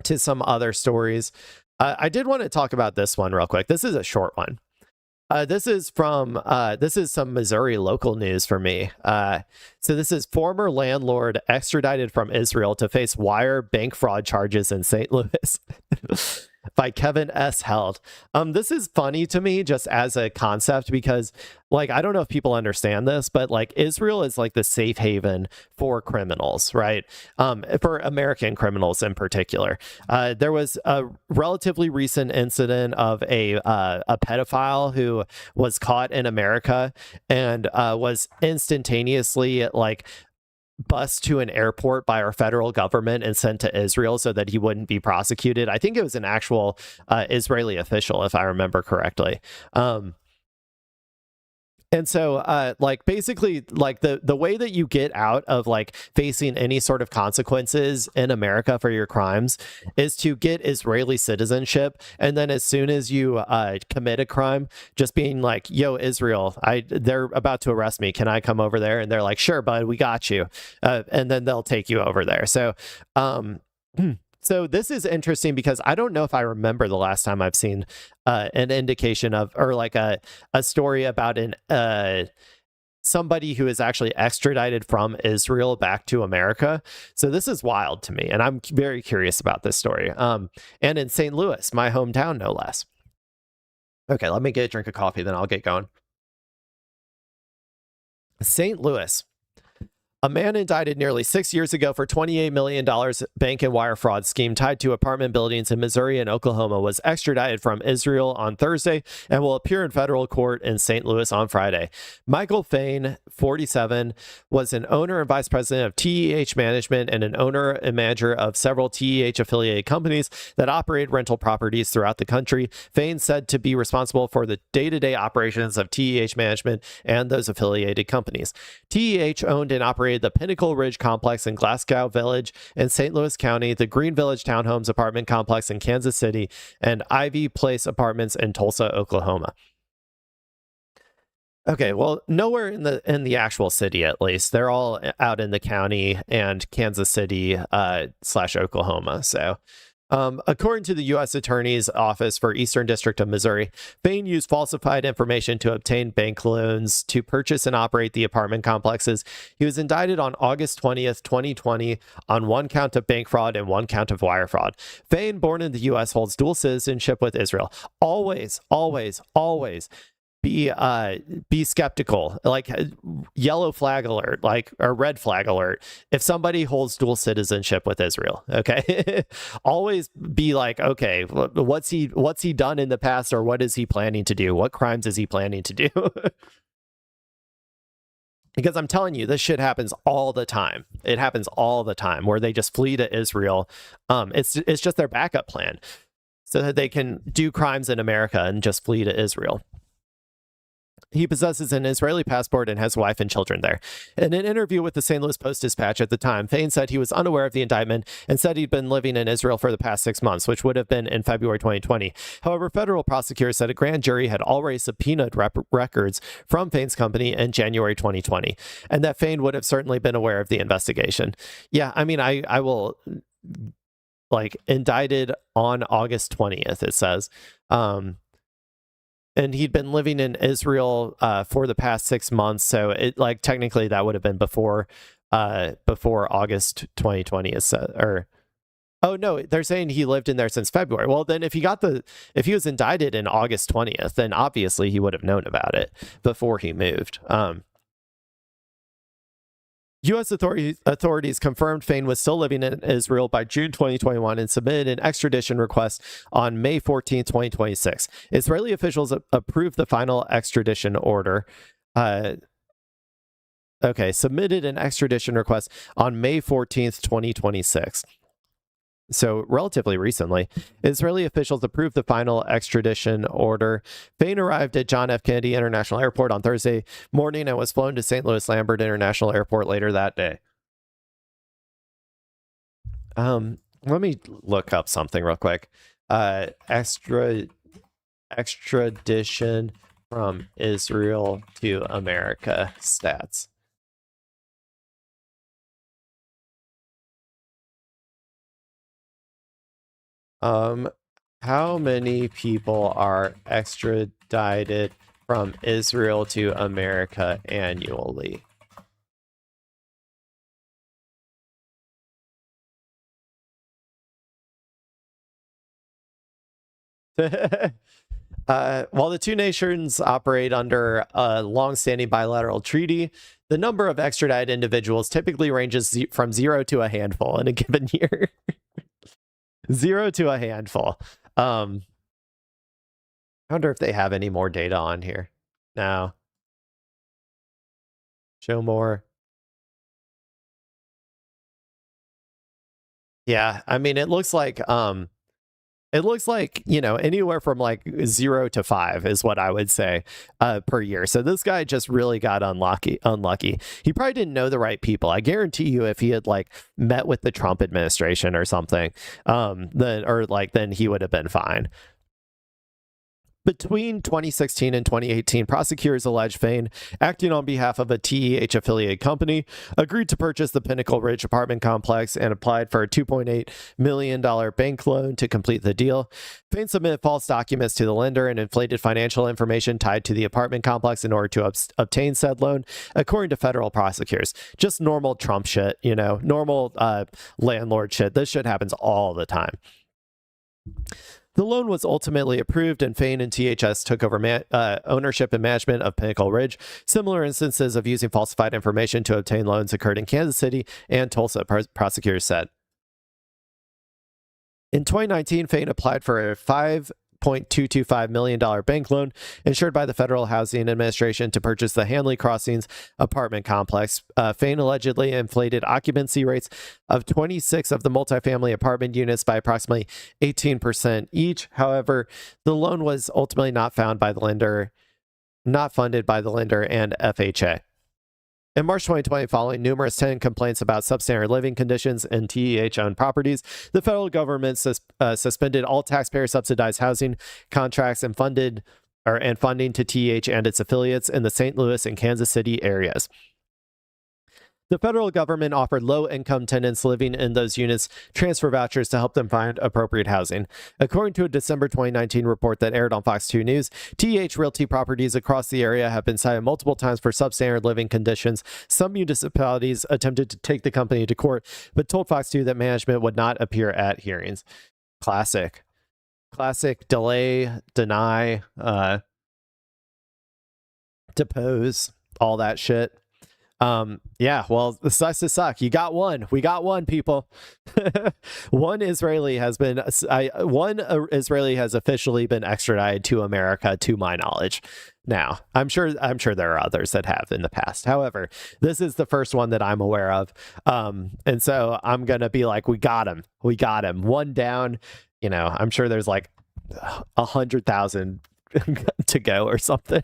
to some other stories. I did want to talk about this one real quick. This is a short one. This is some Missouri local news for me. So this is former landlord extradited from Israel to face wire bank fraud charges in St. Louis. By Kevin S. Held. This is funny to me just as a concept because, like, I don't know if people understand this, but like Israel is like the safe haven for criminals, right? For American criminals in particular. There was a relatively recent incident of a pedophile who was caught in America and was instantaneously like bused to an airport by our federal government and sent to Israel so that he wouldn't be prosecuted. I think it was an actual Israeli official, if I remember correctly. And so, like, basically, like, the way that you get out of, like, facing any sort of consequences in America for your crimes is to get Israeli citizenship. And then as soon as you commit a crime, just being like, yo, Israel, they're about to arrest me. Can I come over there? And they're like, sure, bud, we got you. And then they'll take you over there. So, so this is interesting because I don't know if I remember the last time I've seen an indication of, or like a story about somebody who is actually extradited from Israel back to America. So this is wild to me, and I'm very curious about this story. And in St. Louis, my hometown, no less. Okay, let me get a drink of coffee, then I'll get going. St. Louis. A man indicted nearly 6 years ago for $28 million bank and wire fraud scheme tied to apartment buildings in Missouri and Oklahoma was extradited from Israel on Thursday and will appear in federal court in St. Louis on Friday. Michael Fain, 47, was an owner and vice president of TEH Management and an owner and manager of several TEH-affiliated companies that operate rental properties throughout the country. Fain said to be responsible for the day-to-day operations of TEH Management and those affiliated companies. TEH owned and operated the Pinnacle Ridge Complex in Glasgow Village in St. Louis County, the Green Village Townhomes Apartment Complex in Kansas City, and Ivy Place Apartments in Tulsa, Oklahoma. Okay, well, nowhere in the actual city, at least. They're all out in the county and Kansas City / Oklahoma. So, according to the U.S. Attorney's Office for Eastern District of Missouri, Fain used falsified information to obtain bank loans to purchase and operate the apartment complexes. He was indicted on August 20th, 2020, on one count of bank fraud and one count of wire fraud. Fain, born in the U.S., holds dual citizenship with Israel. Always, always, always be skeptical, like yellow flag alert, like, or red flag alert if somebody holds dual citizenship with Israel. Okay. Always be like, okay, what's he done in the past, or what is he planning to do? What crimes is he planning to do? Because I'm telling you, this shit happens all the time. It happens all the time where they just flee to Israel. It's just their backup plan so that they can do crimes in America and just flee to Israel. He possesses an Israeli passport and has a wife and children there. In an interview with the St. Louis Post-Dispatch at the time, Fain said he was unaware of the indictment and said he'd been living in Israel for the past 6 months, which would have been in February 2020. However, federal prosecutors said a grand jury had already subpoenaed records from Fain's company in January 2020, and that Fain would have certainly been aware of the investigation. Yeah, I mean, I will, like, indicted on August 20th, it says. And he'd been living in Israel for the past 6 months, so it, like, technically that would have been before August 2020 is said, or oh no, they're saying he lived in there since February. Well, then if he was indicted in August 20th, then obviously he would have known about it before he moved. U.S. authorities confirmed Fain was still living in Israel by June 2021 and submitted an extradition request on May 14, 2026. Israeli officials approved the final extradition order. Submitted an extradition request on May 14th, 2026. So relatively recently, Israeli officials approved the final extradition order. Fain arrived at John F. Kennedy International Airport on Thursday morning and was flown to St. Louis Lambert International Airport later that day. Let me look up something real quick. Extradition from Israel to America stats. How many people are extradited from Israel to America annually? While the two nations operate under a long-standing bilateral treaty, the number of extradited individuals typically ranges from 0 to a handful in a given year. 0 to a handful. I wonder if they have any more data on here. No. Show more. Yeah, I mean, it looks like anywhere from like 0 to 5 is what I would say per year. So this guy just really got unlucky. He probably didn't know the right people. I guarantee you, if he had like met with the Trump administration or something, then he would have been fine. Between 2016 and 2018, prosecutors allege Fain, acting on behalf of a TEH affiliated company, agreed to purchase the Pinnacle Ridge apartment complex and applied for a $2.8 million bank loan to complete the deal. Fain submitted false documents to the lender and inflated financial information tied to the apartment complex in order to obtain said loan, according to federal prosecutors. Just normal Trump shit, normal landlord shit. This shit happens all the time. The loan was ultimately approved, and Fain and THS took over ownership and management of Pinnacle Ridge. Similar instances of using falsified information to obtain loans occurred in Kansas City and Tulsa, prosecutors said. In 2019, Fain applied for a $5.225 million bank loan insured by the Federal Housing Administration to purchase the Hanley Crossings apartment complex. Fain allegedly inflated occupancy rates of 26 of the multifamily apartment units by approximately 18% each. However, the loan was ultimately not funded by the lender and FHA. In March 2020, following numerous tenant complaints about substandard living conditions in TEH-owned properties, the federal government suspended all taxpayer-subsidized housing contracts and funding to TEH and its affiliates in the St. Louis and Kansas City areas. The federal government offered low-income tenants living in those units transfer vouchers to help them find appropriate housing. According to a December 2019 report that aired on Fox 2 News, TH Realty properties across the area have been cited multiple times for substandard living conditions. Some municipalities attempted to take the company to court, but told Fox 2 that management would not appear at hearings. Classic delay, deny, depose, all that shit. Yeah, well, this sucks to suck. You got one. We got one, people. One Israeli has officially been extradited to America, to my knowledge. Now, I'm sure there are others that have in the past. However, this is the first one that I'm aware of. And so I'm gonna be like, we got him. One down. I'm sure there's like 100,000 to go or something.